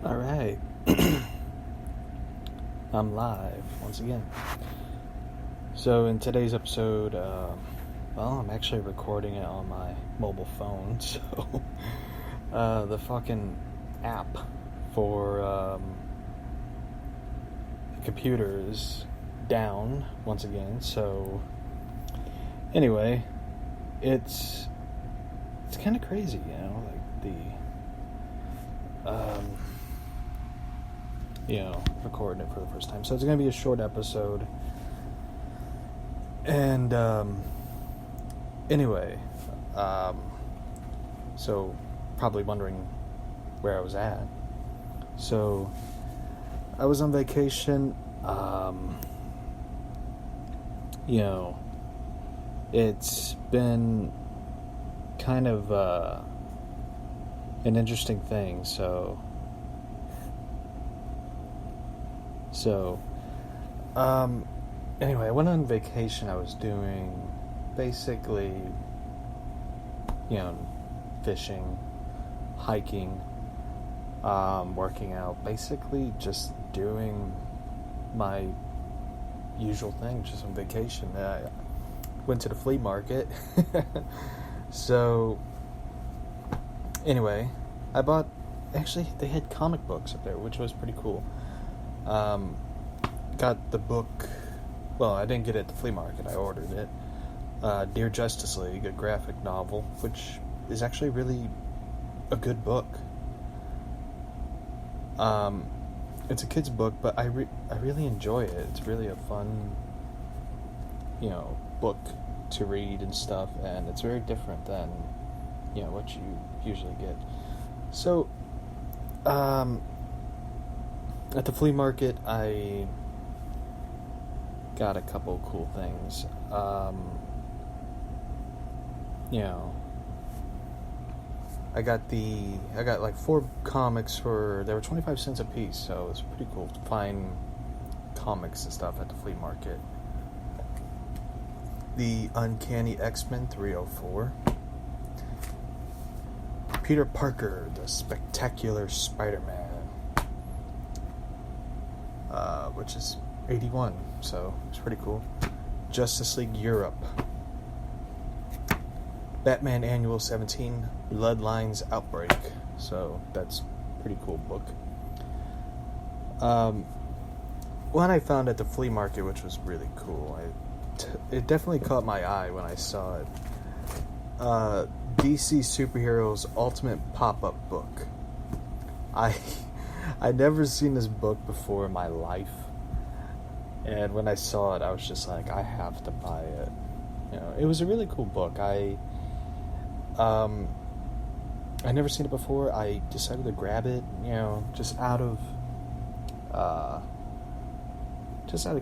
All right. I'm live once again. So, in today's episode, I'm actually recording it on my mobile phone. So, the fucking app for the computer is down once again. So, anyway, it's kind of crazy, like the. Recording it for the first time. So it's going to be a short episode. And, anyway, so probably wondering where I was at. So I was on vacation. It's been kind of, an interesting thing. Anyway, I went on vacation. I was doing basically, fishing, hiking, working out, basically just doing my usual thing, just on vacation. I went to the flea market. So, anyway, actually, they had comic books up there, which was pretty cool. Got the book. Well, I didn't get it at the flea market. I ordered it. Dear Justice League, a graphic novel, which is actually really a good book. It's a kid's book, but I really enjoy it. It's really a fun, book to read and stuff, and it's very different than, what you usually get. So, at the flea market, I got a couple cool things. I got like 4 comics they were 25 cents a piece, so it's pretty cool to find comics and stuff at the flea market. The Uncanny X-Men 304. Peter Parker, the Spectacular Spider-Man. Which is 81, so it's pretty cool. Justice League Europe. Batman Annual 17, Bloodlines Outbreak. So that's a pretty cool book. One I found at the flea market, which was really cool. It definitely caught my eye when I saw it. DC Superheroes Ultimate Pop-Up Book. I'd never seen this book before in my life. And when I saw it, I was just like, I have to buy it. It was a really cool book. I never seen it before. I decided to grab it, just out of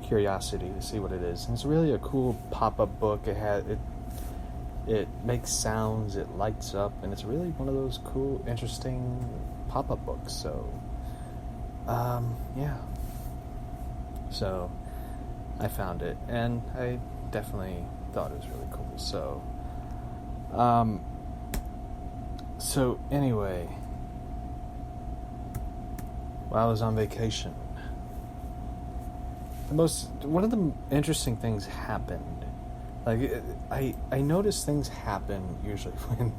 curiosity to see what it is. And it's really a cool pop-up book. It makes sounds, it lights up, and it's really one of those cool, interesting pop-up books. So, yeah. So, I found it, and I definitely thought it was really cool. So anyway, while I was on vacation, one of the interesting things happened. Like, I notice things happen usually when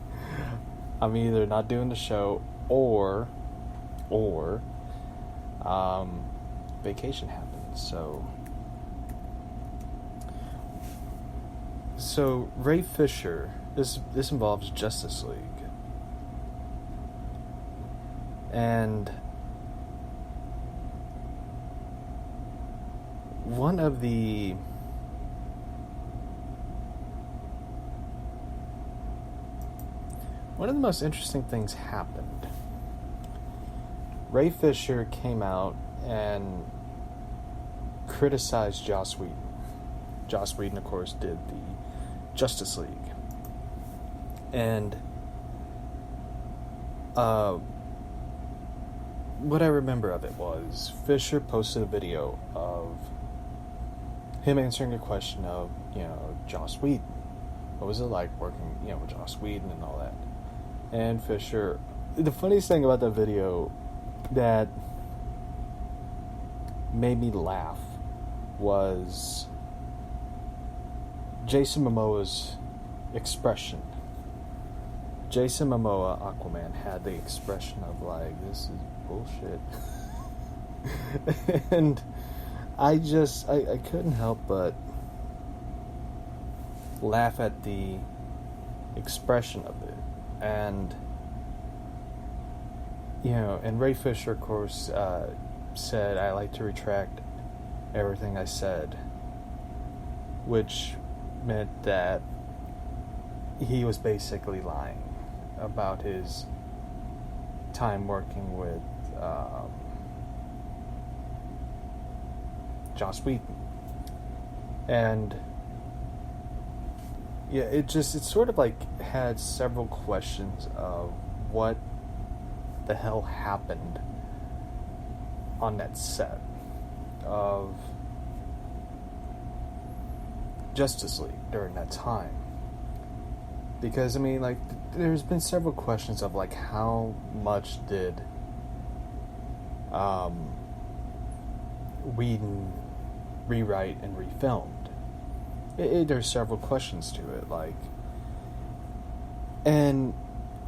I'm either not doing the show or vacation happens. So Ray Fisher, this involves Justice League. And one of the most interesting things happened. Ray Fisher came out and criticized Joss Whedon. Joss Whedon, of course, did the Justice League. And what I remember of it was Fisher posted a video of him answering a question of, Joss Whedon. What was it like working, with Joss Whedon and all that? And Fisher, the funniest thing about that video that made me laugh was Jason Momoa's expression. Jason Momoa, Aquaman, had the expression of like, this is bullshit. And I couldn't help but laugh at the expression of it. And, and Ray Fisher, of course, said, I like to retract everything I said, which meant that he was basically lying about his time working with Joss Whedon. And yeah, it sort of like had several questions of what the hell happened on that set of Justice League during that time. Because, I mean, like, there's been several questions of, like, how much did Whedon rewrite and refilmed? There's several questions to it, like... And,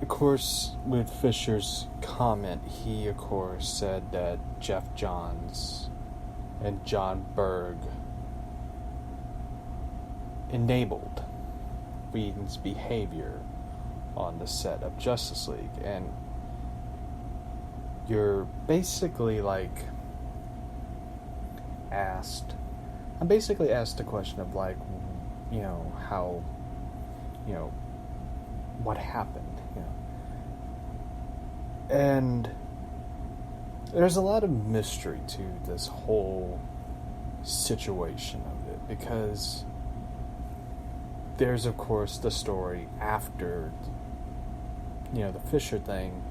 of course, with Fisher's comment, he, of course, said that Jeff Johns and John Berg enabled Whedon's behavior on the set of Justice League. And you're basically like I'm basically asked the question of like, how, what happened, and there's a lot of mystery to this whole situation of it, because there's, of course, the story after, the Fisher thing,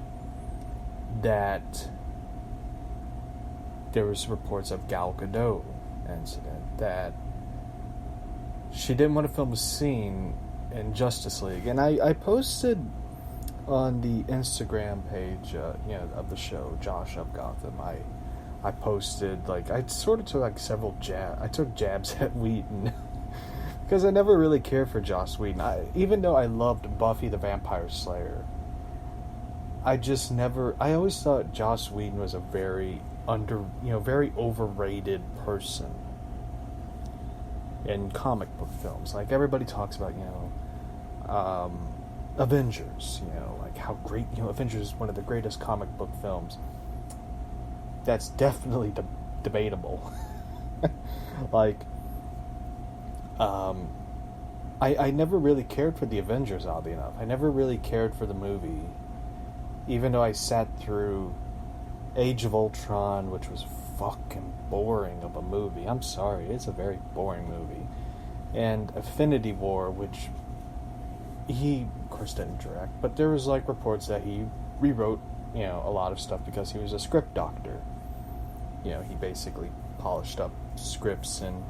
that there was reports of Gal Gadot incident, that she didn't want to film a scene in Justice League. And I posted on the Instagram page, of the show, Josh of Gotham, I posted, like, I sort of took, like, several jabs at Whedon. Because I never really cared for Joss Whedon. Even though I loved Buffy the Vampire Slayer, I always thought Joss Whedon was a very very overrated person in comic book films. Like, everybody talks about, Avengers, like how great, Avengers is one of the greatest comic book films. That's definitely debatable. Like, I never really cared for the Avengers, oddly enough. I never really cared for the movie, even though I sat through Age of Ultron, which was fucking boring of a movie. I'm sorry, it's a very boring movie. And Infinity War, which he, of course, didn't direct, but there was, like, reports that he rewrote, a lot of stuff because he was a script doctor. He basically polished up scripts and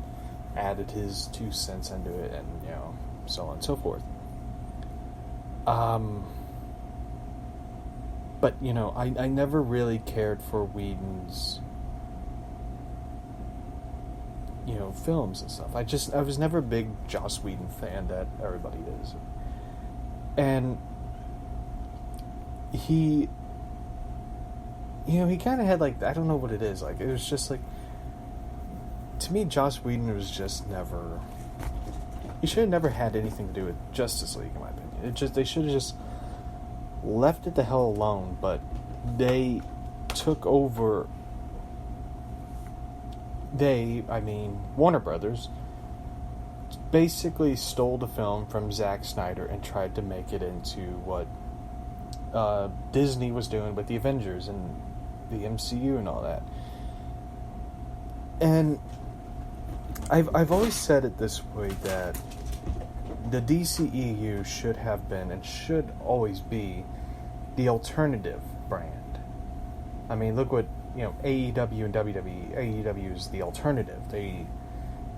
added his 2 cents into it, and, so on and so forth. But, I never really cared for Whedon's, films and stuff. I was never a big Joss Whedon fan that everybody is. And he kind of had, like, I don't know what it is, like, it was just, like, to me, Joss Whedon was just never... He should have never had anything to do with Justice League, in my opinion. They should have just left it the hell alone, but they took over... Warner Brothers basically stole the film from Zack Snyder and tried to make it into what Disney was doing with the Avengers and the MCU and all that. And I've always said it this way, that the DCEU should have been and should always be the alternative brand. I mean, look what, AEW and WWE. AEW is the alternative.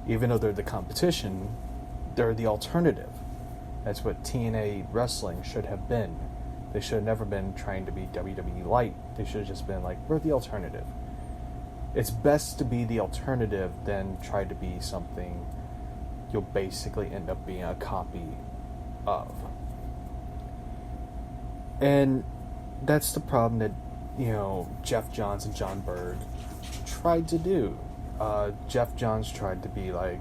Even though they're the competition, they're the alternative. That's what TNA wrestling should have been. They should have never been trying to be WWE Light. They should have just been like, we're the alternative. It's best to be the alternative than try to be something you'll basically end up being a copy of. And that's the problem that, Jeff Johns and John Berg tried to do. Jeff Johns tried to be like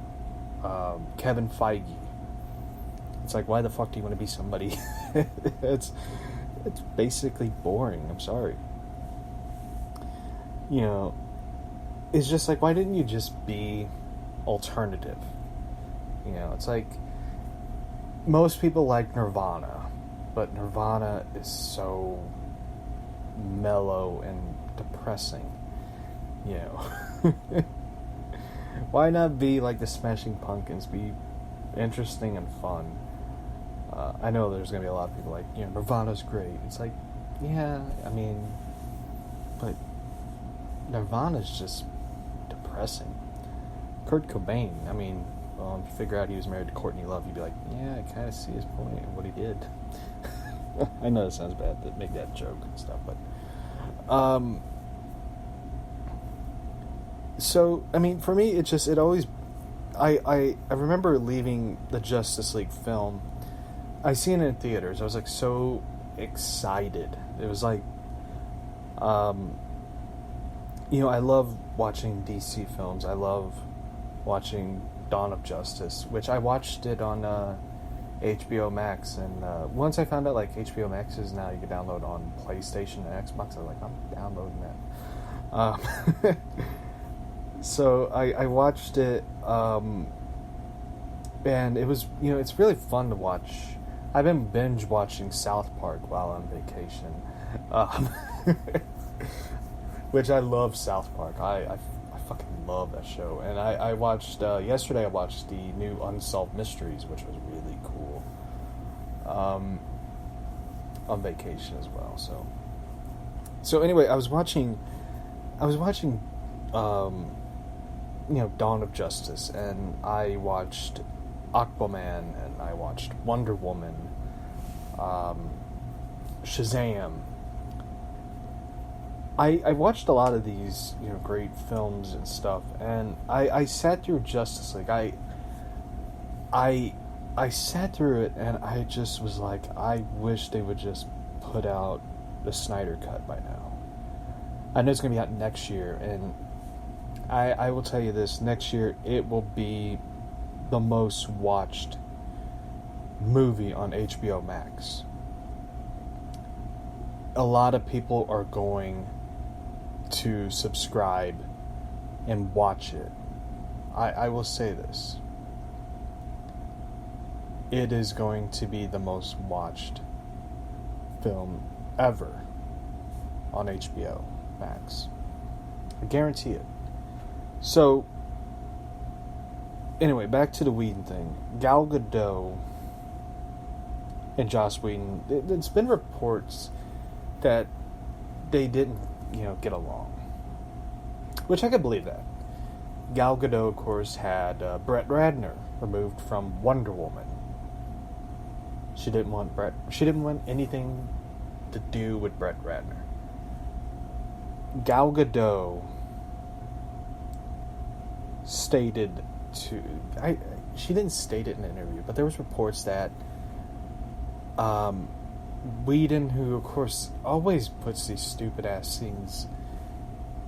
Kevin Feige. It's like, why the fuck do you want to be somebody? It's basically boring. I'm sorry. It's just like, why didn't you just be alternative? It's like, most people like Nirvana, but Nirvana is so mellow and depressing. Why not be like the Smashing Pumpkins? Be interesting and fun. I know there's gonna be a lot of people like, Nirvana's great. It's like, yeah, I mean, but Nirvana's just depressing. Kurt Cobain, I mean, well, if you figure out he was married to Courtney Love, you'd be like, yeah, I kind of see his point and what he did. I know it sounds bad to make that joke and stuff, but so, I mean, for me, it always, I remember leaving the Justice League film. I seen it in theaters. I was like so excited. It was like, I love watching DC films. I love watching Dawn of Justice, which I watched it on HBO Max, and once I found out like HBO Max is now you can download on PlayStation and Xbox, I was like, I'm downloading that. So I watched it, and it was, it's really fun to watch. I've been binge watching South Park while on vacation, which I love South Park. I fucking love that show. And I watched, yesterday I watched the new Unsolved Mysteries, which was really cool, on vacation as well. So anyway, I was watching, Dawn of Justice, and I watched Aquaman, and I watched Wonder Woman, Shazam. I watched a lot of these, great films and stuff, and I sat through Justice League. I sat through it, and I just was like, I wish they would just put out the Snyder Cut by now. I know it's going to be out next year, and I will tell you this, next year it will be the most watched movie on HBO Max. A lot of people are going to subscribe and watch it. I will say this. It is going to be the most watched film ever on HBO Max. I guarantee it. So, anyway, back to the Whedon thing. Gal Gadot and Joss Whedon, it's been reports that they didn't, get along. Which I could believe that. Gal Gadot, of course, had Brett Ratner removed from Wonder Woman. She didn't want anything to do with Brett Ratner. Gal Gadot stated she didn't state it in an interview, but there was reports that Whedon, who of course always puts these stupid ass scenes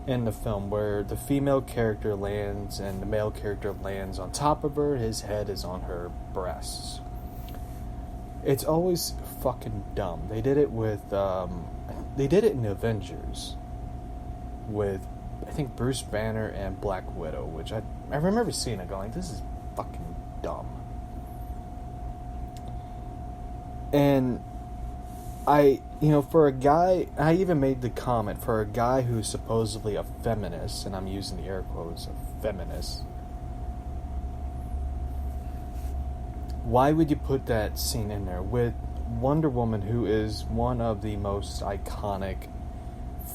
in the film where the female character lands and the male character lands on top of her, his head is on her breasts. It's always fucking dumb. They did it with they did it in Avengers with, I think, Bruce Banner and Black Widow, which I remember seeing it going, this is fucking dumb. And for a guy, I even made the comment, for a guy who's supposedly a feminist, and I'm using the air quotes, a feminist, why would you put that scene in there with Wonder Woman, who is one of the most iconic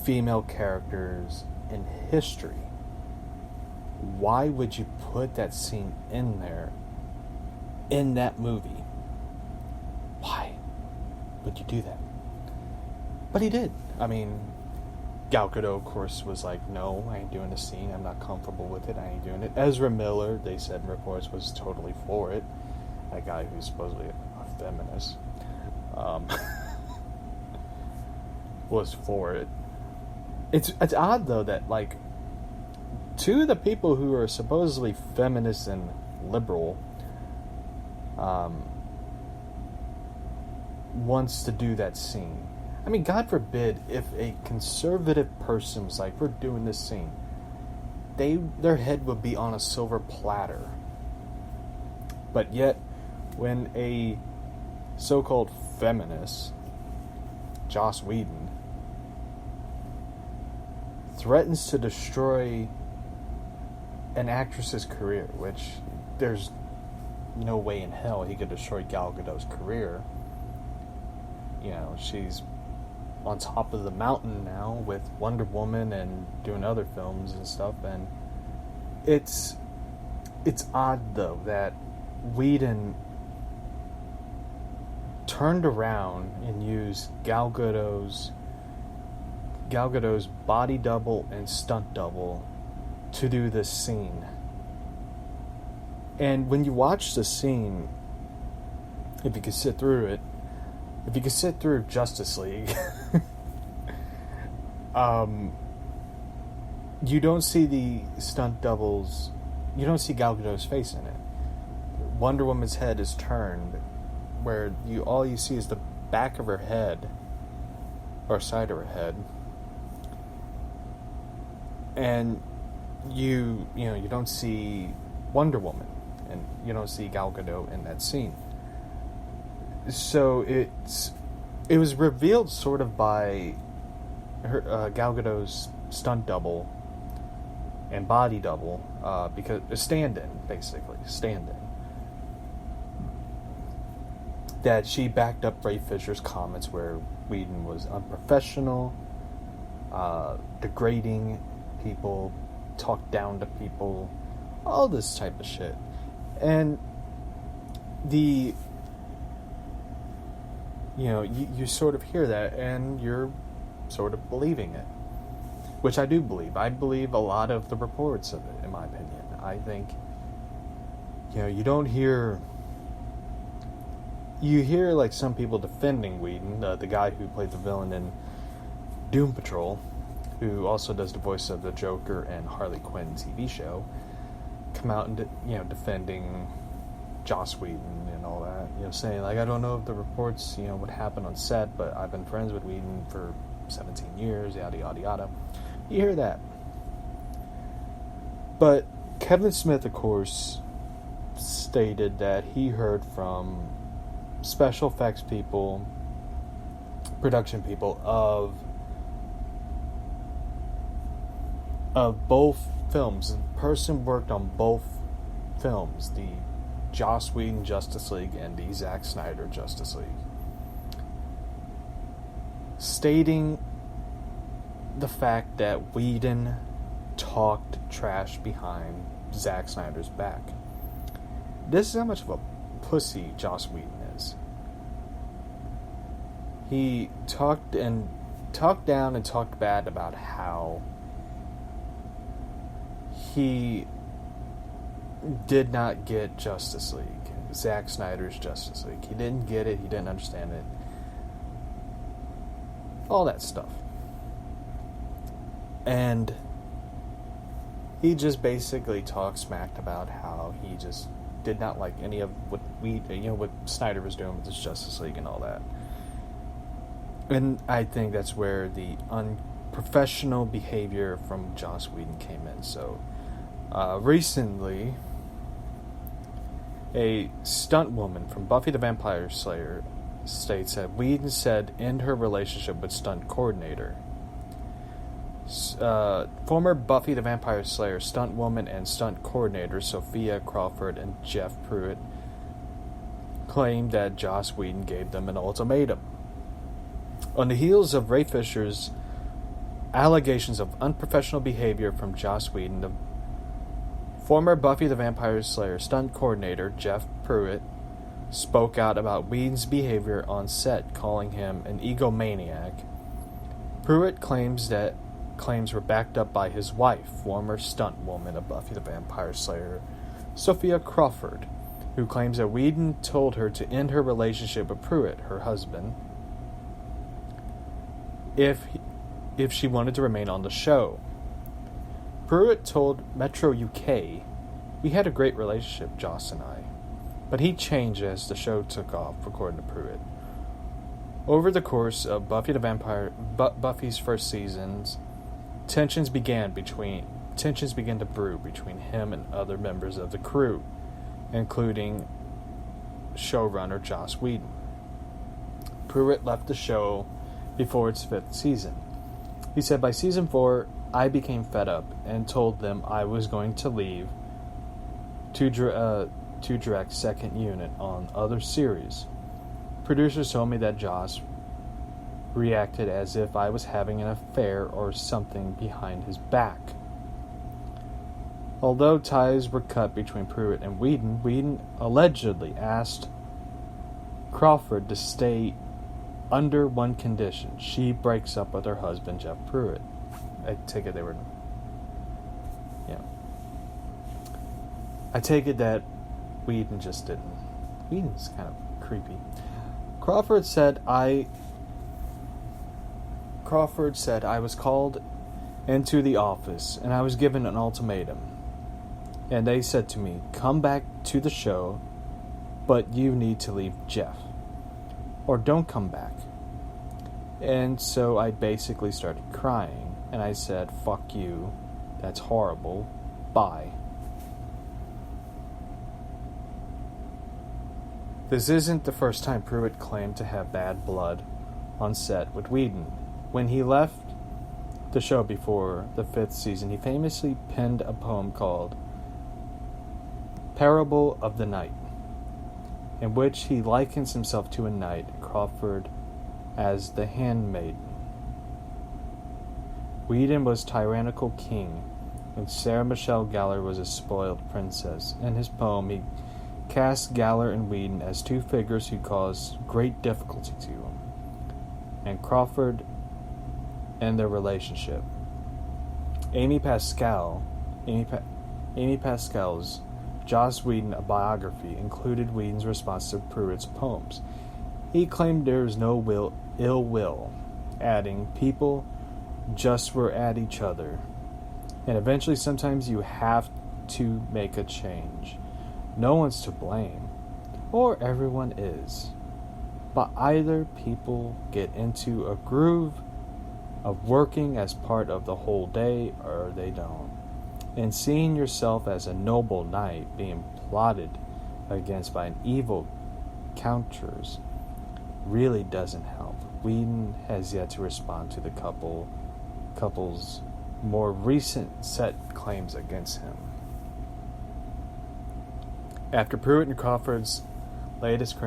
female characters in history? Why would you put that scene in there in that movie? Why would you do that? But he did. I mean, Gal Gadot, of course, was like, no, I ain't doing the scene. I'm not comfortable with it. I ain't doing it. Ezra Miller, they said in reports, was totally for it. That guy who's supposedly a feminist was for it. It's odd, though, that, like, two of the people who are supposedly feminist and liberal wants to do that scene. I mean, God forbid if a conservative person was like, we're doing this scene, their head would be on a silver platter. But yet, when a so-called feminist, Joss Whedon, threatens to destroy an actress's career, which there's no way in hell he could destroy Gal Gadot's career. You know, she's on top of the mountain now with Wonder Woman and doing other films and stuff, and it's odd, though, that Whedon turned around and used Gal Gadot's body double and stunt double to do this scene. And when you watch the scene, if you could sit through Justice League, you don't see the stunt doubles, you don't see Gal Gadot's face in it. Wonder Woman's head is turned, where all you see is the back of her head, or side of her head, and you don't see Wonder Woman, and you don't see Gal Gadot in that scene. So it was revealed sort of by her Gal Gadot's stunt double and body double, because stand-in, that she backed up Ray Fisher's comments where Whedon was unprofessional, degrading people, talked down to people, all this type of shit. And you sort of hear that and you're sort of believing it, which I do believe. I believe a lot of the reports of it, in my opinion. I think, you don't hear... You hear, like, some people defending Whedon, the guy who played the villain in Doom Patrol, who also does the voice of the Joker and Harley Quinn TV show, come out and, defending Joss Whedon and all that, saying, like, I don't know if the reports, what happened on set, but I've been friends with Whedon for 17 years, yada, yada, yada. You hear that. But Kevin Smith, of course, stated that he heard from special effects people, production people of both films. The person worked on both films, the Joss Whedon Justice League and the Zack Snyder Justice League, stating the fact that Whedon talked trash behind Zack Snyder's back. This is how much of a pussy Joss Whedon is. He talked down and talked bad about how he did not get Justice League, Zack Snyder's Justice League. He didn't get it, he didn't understand it. All that stuff. And he just basically talked smack about how he just did not like any of what what Snyder was doing with his Justice League and all that. And I think that's where the unprofessional behavior from Joss Whedon came in. So, recently, a stunt woman from Buffy the Vampire Slayer states that Whedon said in her relationship with stunt coordinator. Former Buffy the Vampire Slayer stunt woman and stunt coordinator Sophia Crawford and Jeff Pruitt claimed that Joss Whedon gave them an ultimatum. On the heels of Ray Fisher's allegations of unprofessional behavior from Joss Whedon, the former Buffy the Vampire Slayer stunt coordinator Jeff Pruitt spoke out about Whedon's behavior on set, calling him an egomaniac Pruitt claims were backed up by his wife, former stunt woman of Buffy the Vampire Slayer, Sophia Crawford, who claims that Whedon told her to end her relationship with Pruitt, her husband, if she wanted to remain on the show. Pruitt told Metro UK, "We had a great relationship, Joss and I, but he changed as the show took off," according to Pruitt. Over the course of Buffy's first seasons, tensions began to brew between him and other members of the crew, including showrunner Joss Whedon. Pruitt left the show before its 5th season. He said, "By season 4, I became fed up and told them I was going to leave to direct second unit on other series. Producers told me that Joss reacted as if I was having an affair or something behind his back." Although ties were cut between Pruitt and Whedon allegedly asked Crawford to stay under one condition: she breaks up with her husband, Jeff Pruitt. I take it I take it that Whedon just didn't. Whedon's kind of creepy. Crawford said I was called into the office and I was given an ultimatum. And they said to me, "Come back to the show, but you need to leave Jeff. Or don't come back." And so I basically started crying. And I said, "Fuck you. That's horrible. Bye." This isn't the first time Pruitt claimed to have bad blood on set with Whedon. When he left the show before the 5th season, he famously penned a poem called Parable of the Night, in which he likens himself to a knight, Crawford as the handmaiden. Whedon was tyrannical king, and Sarah Michelle Gellar was a spoiled princess. In his poem, he cast Gellar and Whedon as two figures who caused great difficulty to him, and Crawford and their relationship. Amy Pascal's Joss Whedon, a biography, included Whedon's response to Pruitt's poems. He claimed there was no ill will, adding, "People just were at each other, and eventually sometimes you have to make a change. No one's to blame, or everyone is, but either people get into a groove of working as part of the whole day, or they don't. And seeing yourself as a noble knight being plotted against by an evil counters really doesn't help." Whedon has yet to respond to the couple's more recent set claims against him. After Pruitt and Crawford's latest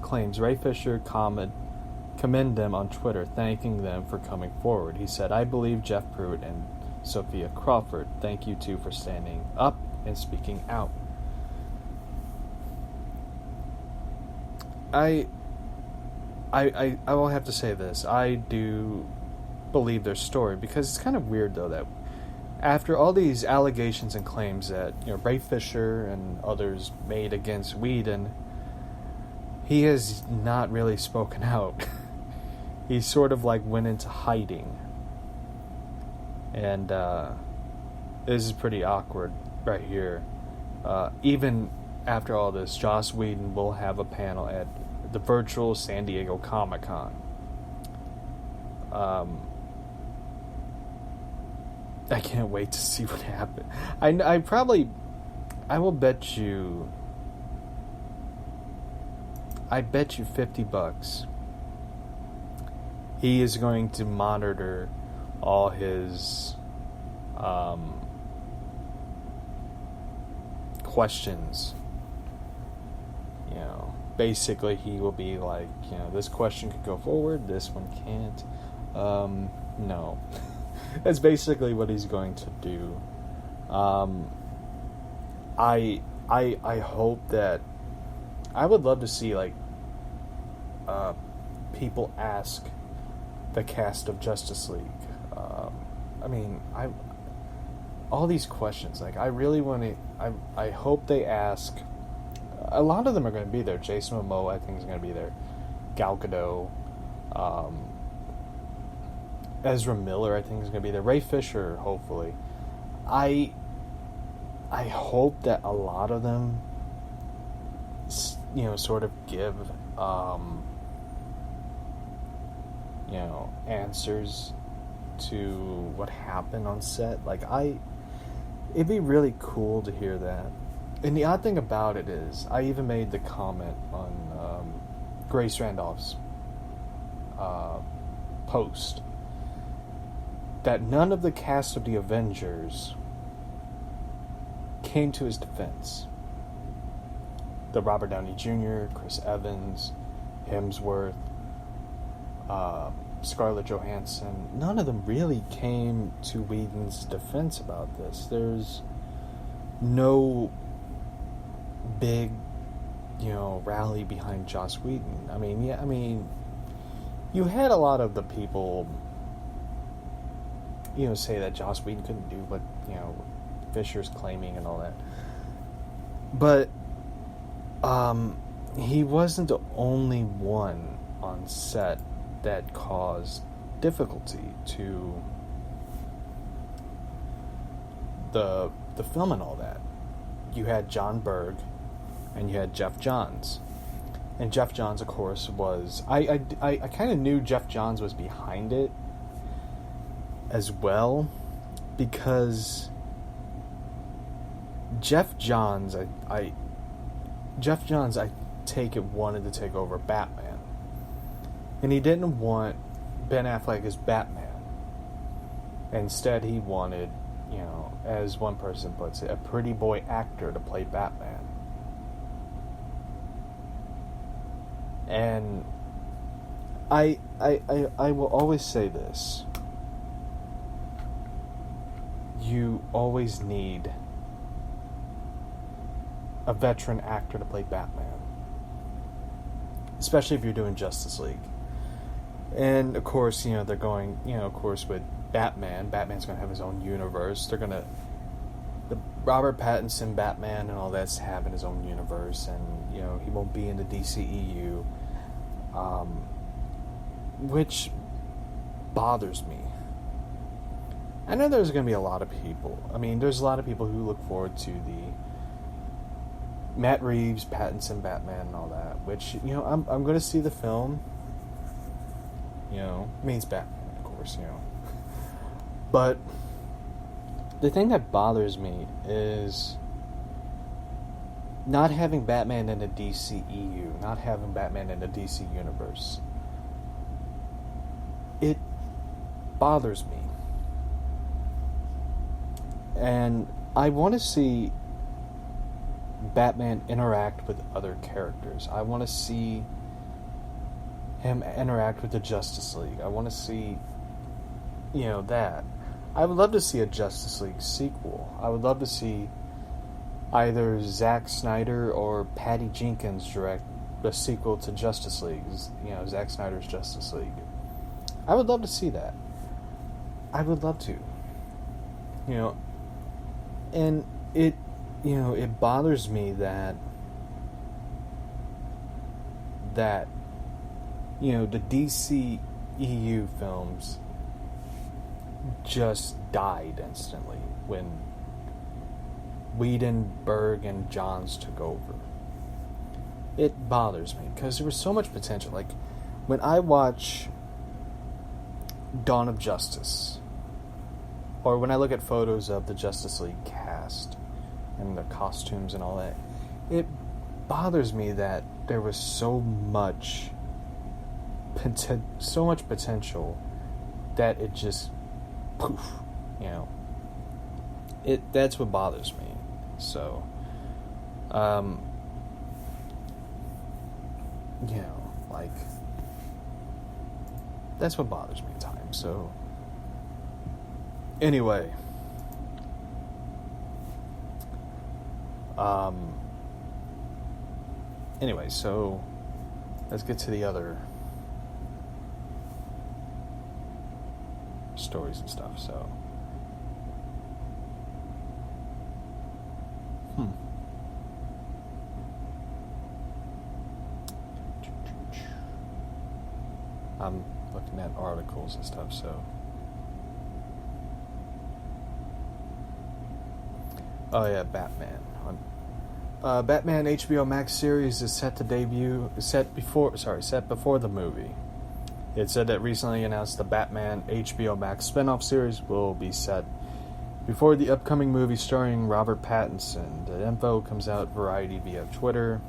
claims, Ray Fisher commended them on Twitter, thanking them for coming forward. He said, "I believe Jeff Pruitt and Sophia Crawford. Thank you two for standing up and speaking out." I will have to say this. I do believe their story, because it's kind of weird though that after all these allegations and claims that Ray Fisher and others made against Whedon, he has not really spoken out. He sort of went into hiding. And this is pretty awkward right here. Even after all this, Joss Whedon will have a panel at the virtual San Diego Comic-Con. I can't wait to see what happens. I will bet you. I bet you $50 he is going to monitor all his questions. Basically he will be like, this question could go forward, this one can't. No. That's basically what he's going to do. I hope that, I would love to see people ask the cast of Justice League. I mean, all these questions. Like, I really want to. I hope they ask. A lot of them are going to be there. Jason Momoa, I think, is going to be there. Gal Gadot, Ezra Miller, I think, is going to be there. Ray Fisher, hopefully. I hope that a lot of them, sort of give, answers to what happened on set. Like, it'd be really cool to hear that. And the odd thing about it is, I even made the comment on Grace Randolph's post that none of the cast of the Avengers came to his defense. The Robert Downey Jr., Chris Evans, Hemsworth, Scarlett Johansson, none of them really came to Whedon's defense about this. There's no big, rally behind Joss Whedon. I mean, you had a lot of the people, say that Joss Whedon couldn't do what, Fisher's claiming and all that. But, he wasn't the only one on set that caused difficulty to the film and all that. You had John Berg and you had Jeff Johns. And Jeff Johns, of course, was... I kind of knew Jeff Johns was behind it as well, because Jeff Johns, I take it, wanted to take over Batman. And he didn't want Ben Affleck as Batman. Instead, he wanted, as one person puts it, a pretty boy actor to play Batman. And I will always say this. You always need a veteran actor to play Batman. Especially if you're doing Justice League. And, of course, they're going, of course, with Batman. Batman's going to have his own universe. They're going to... The Robert Pattinson Batman and all that's having his own universe. And, he won't be in the DCEU. Which bothers me. I know there's going to be a lot of people. I mean, there's a lot of people who look forward to the Matt Reeves, Pattinson, Batman, and all that. Which, I'm going to see the film. Means Batman, of course, But the thing that bothers me is not having Batman in the DCEU, not having Batman in the DC universe. It bothers me. And I want to see Batman interact with other characters. I want to see him interact with the Justice League. I want to see, that. I would love to see a Justice League sequel. I would love to see either Zack Snyder or Patty Jenkins direct a sequel to Justice League. Zack Snyder's Justice League. I would love to see that. I would love to. And it, it bothers me that the DCEU films just died instantly when Whedon, Berg, and Johns took over. It bothers me because there was so much potential. Like, when I watch Dawn of Justice, or when I look at photos of the Justice League cast and the costumes and all that, it bothers me that there was so much potential that it just poof, that's what bothers me. So like, that's what bothers me at times. So anyway, so let's get to the other stories and stuff. So, I'm looking at articles and stuff. So, oh yeah, Batman. Batman HBO Max series is set before the movie. It said that recently announced the Batman HBO Max spinoff series will be set before the upcoming movie starring Robert Pattinson. The info comes out Variety via Twitter.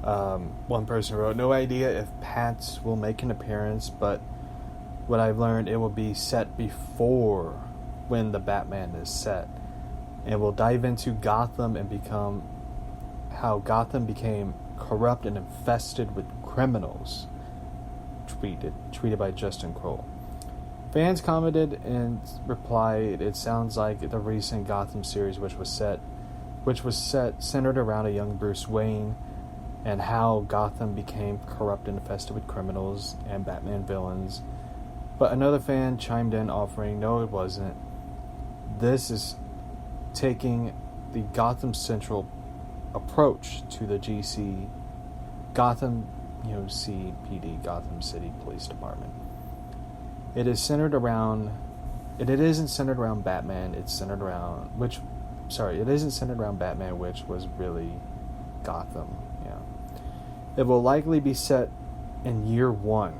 One person wrote, "No idea if Pats will make an appearance, but what I've learned, it will be set before when the Batman is set. And will dive into Gotham and become how Gotham became corrupt and infested with criminals." Tweeted by Justin Kroll. Fans commented and replied, "It sounds like the recent Gotham series, which was set centered around a young Bruce Wayne and how Gotham became corrupt and infested with criminals and Batman villains." But another fan chimed in offering, "No, it wasn't. This is taking the Gotham Central approach to the Gotham CPD, Gotham City Police Department. It isn't centered around Batman, it isn't centered around Batman, which was really Gotham. It will likely be set in year one,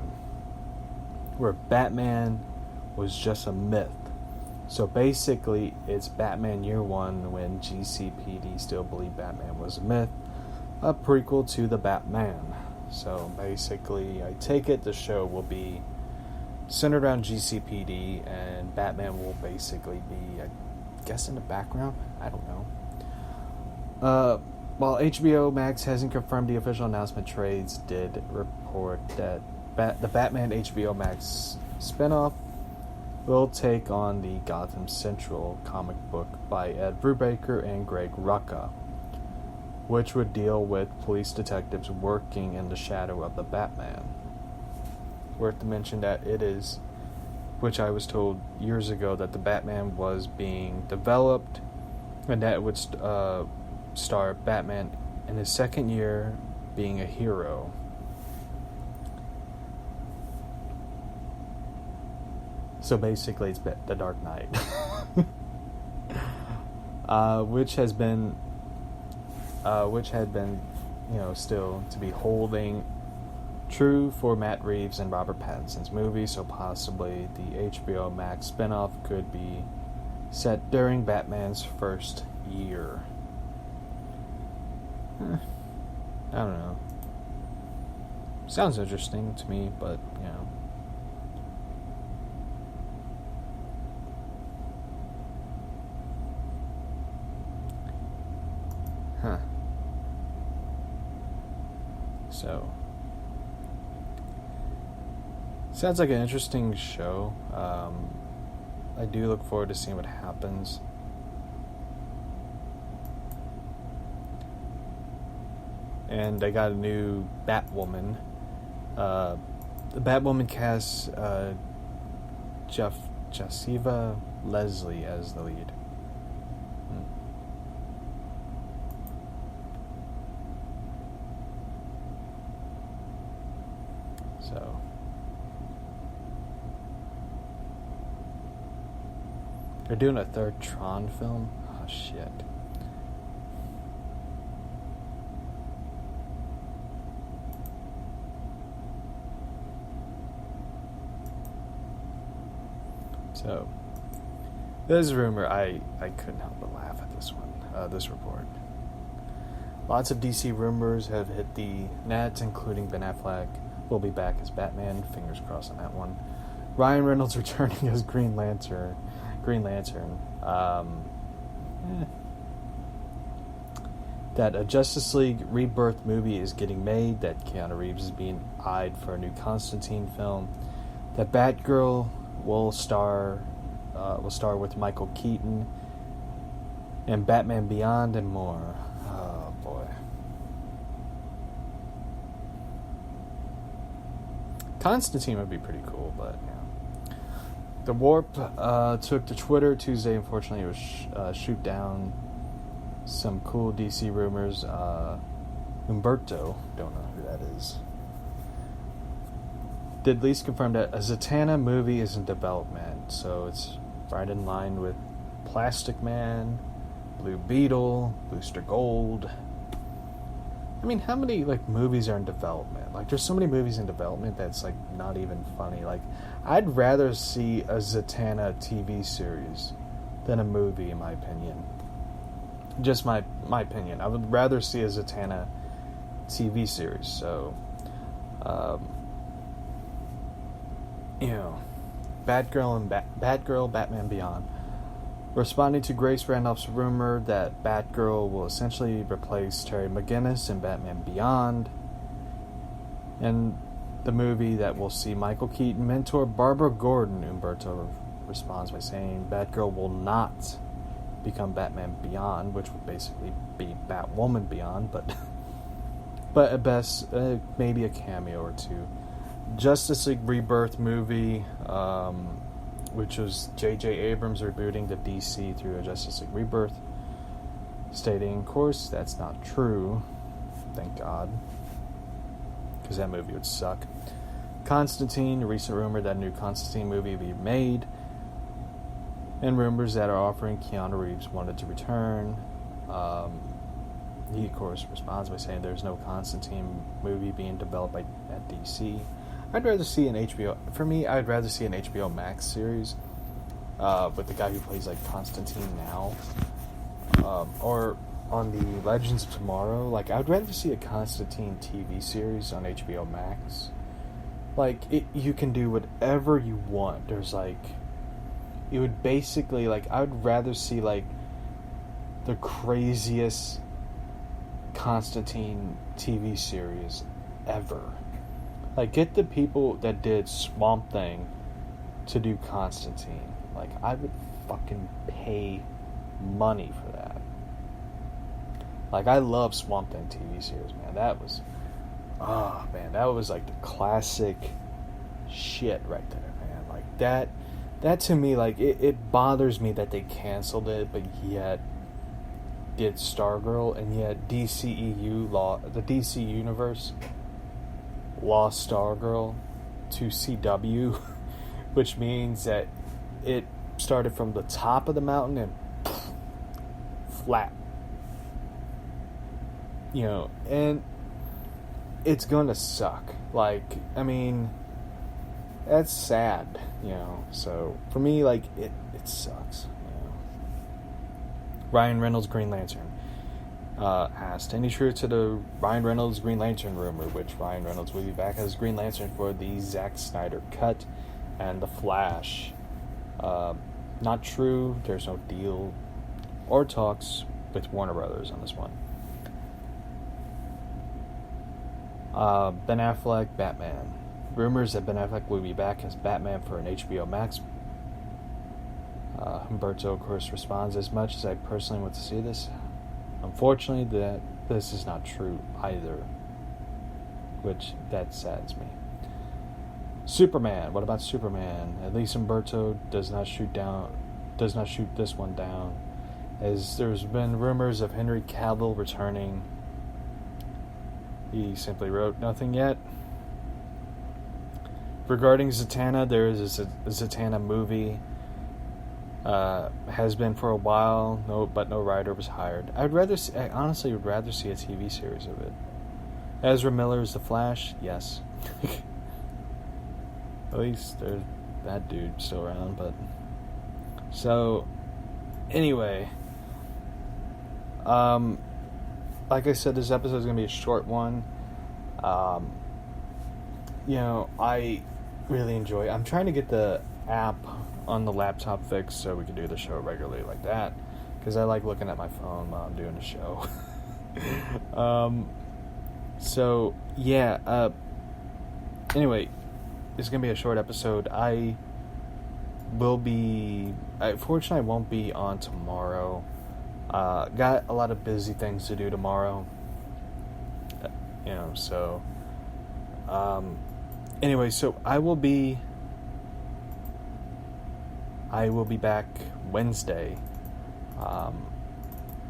where Batman was just a myth. So basically, it's Batman Year One when GCPD still believed Batman was a myth, a prequel to the Batman. So basically, I take it the show will be centered around GCPD, and Batman will basically be, I guess, in the background? I don't know. While HBO Max hasn't confirmed the official announcement, trades did report that the Batman HBO Max spinoff will take on the Gotham Central comic book by Ed Brubaker and Greg Rucka, which would deal with police detectives working in the shadow of the Batman. Worth to mention that it is, which I was told years ago, that the Batman was being developed and that it would star Batman in his second year being a hero. So basically, it's The Dark Knight, which had been, still to be holding true for Matt Reeves and Robert Pattinson's movie. So possibly the HBO Max spinoff could be set during Batman's first year. I don't know. Sounds interesting to me, but So, sounds like an interesting show. I do look forward to seeing what happens. And they got a new Batwoman. The Batwoman casts Jessica Leslie as the lead. So, they're doing a third Tron film? Oh, shit. So, there's a rumor. I couldn't help but laugh at this one, this report. Lots of DC rumors have hit the net, including Ben Affleck will be back as Batman. Fingers crossed on that one. Ryan Reynolds returning as Green Lantern. That a Justice League Rebirth movie is getting made. That Keanu Reeves is being eyed for a new Constantine film. That Batgirl will star with Michael Keaton. And Batman Beyond and more. Oh boy. Constantine would be pretty cool, but The Warp took to Twitter Tuesday. Unfortunately, it was shoot down some cool DC rumors. Umberto, don't know who that is, did at least confirm that a Zatanna movie is in development. So it's right in line with Plastic Man, Blue Beetle, Booster Gold. I mean, how many movies are in development? There's so many movies in development that's not even funny. I'd rather see a Zatanna TV series than a movie, in my opinion. Just my opinion. I would rather see a Zatanna TV series. So, Batgirl, Batman Beyond. Responding to Grace Randolph's rumor that Batgirl will essentially replace Terry McGinnis in Batman Beyond, and the movie that will see Michael Keaton mentor Barbara Gordon, Umberto responds by saying Batgirl will not become Batman Beyond, which would basically be Batwoman Beyond, but at best, maybe a cameo or two. Justice League Rebirth movie, which was J.J. Abrams rebooting the DC through a Justice League Rebirth, stating, of course, that's not true. Thank God. Because that movie would suck. Constantine, a recent rumor that a new Constantine movie will be made, and rumors that are offering Keanu Reeves wanted to return. He, of course, responds by saying there's no Constantine movie being developed at DC. I'd rather see an HBO... For me, I'd rather see an HBO Max series with the guy who plays, Constantine now. Or on the Legends of Tomorrow. I'd rather see a Constantine TV series on HBO Max. You can do whatever you want. There's, it would basically, I would rather see, the craziest Constantine TV series ever. Get the people that did Swamp Thing to do Constantine. I would fucking pay money for that. I love Swamp Thing TV series, man. That was... that was, the classic shit right there, man. That to me, it bothers me that they canceled it, but yet did Stargirl, and yet the DC Universe lost Stargirl to CW, which means that it started from the top of the mountain and flat. And it's gonna suck. That's sad, So for me, it sucks. Ryan Reynolds Green Lantern asked, any truth to the Ryan Reynolds Green Lantern rumor, which Ryan Reynolds will be back as Green Lantern for the Zack Snyder cut and The Flash. Not true. There's no deal or talks with Warner Brothers on this one. Ben Affleck, Batman. Rumors that Ben Affleck will be back as Batman for an HBO Max. Humberto, of course, responds, as much as I personally want to see this, unfortunately, that this is not true either, which that saddens me. Superman. What about Superman? At least Humberto does not shoot this one down, as there's been rumors of Henry Cavill returning. He simply wrote, nothing yet. Regarding Zatanna, there is a Zatanna movie. Has been for a while, but no writer was hired. I honestly would rather see a TV series of it. Ezra Miller is the Flash, yes. At least there's that dude still around, but... So, anyway. Like I said, this episode is going to be a short one. I really enjoy... I'm trying to get the app on the laptop fixed so we can do the show regularly like that, because I like looking at my phone while I'm doing the show. Anyway, this is gonna be a short episode. Fortunately I won't be on tomorrow. Got a lot of busy things to do tomorrow, Anyway, so I will be back Wednesday.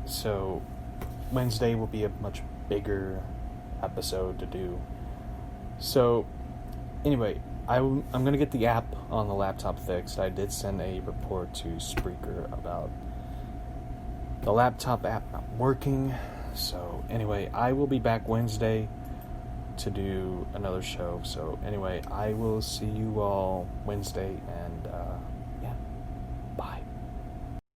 So Wednesday will be a much bigger episode to do. So anyway, I'm going to get the app on the laptop fixed. I did send a report to Spreaker about the laptop app not working. So anyway, I will be back Wednesday to do another show. So anyway, I will see you all Wednesday, and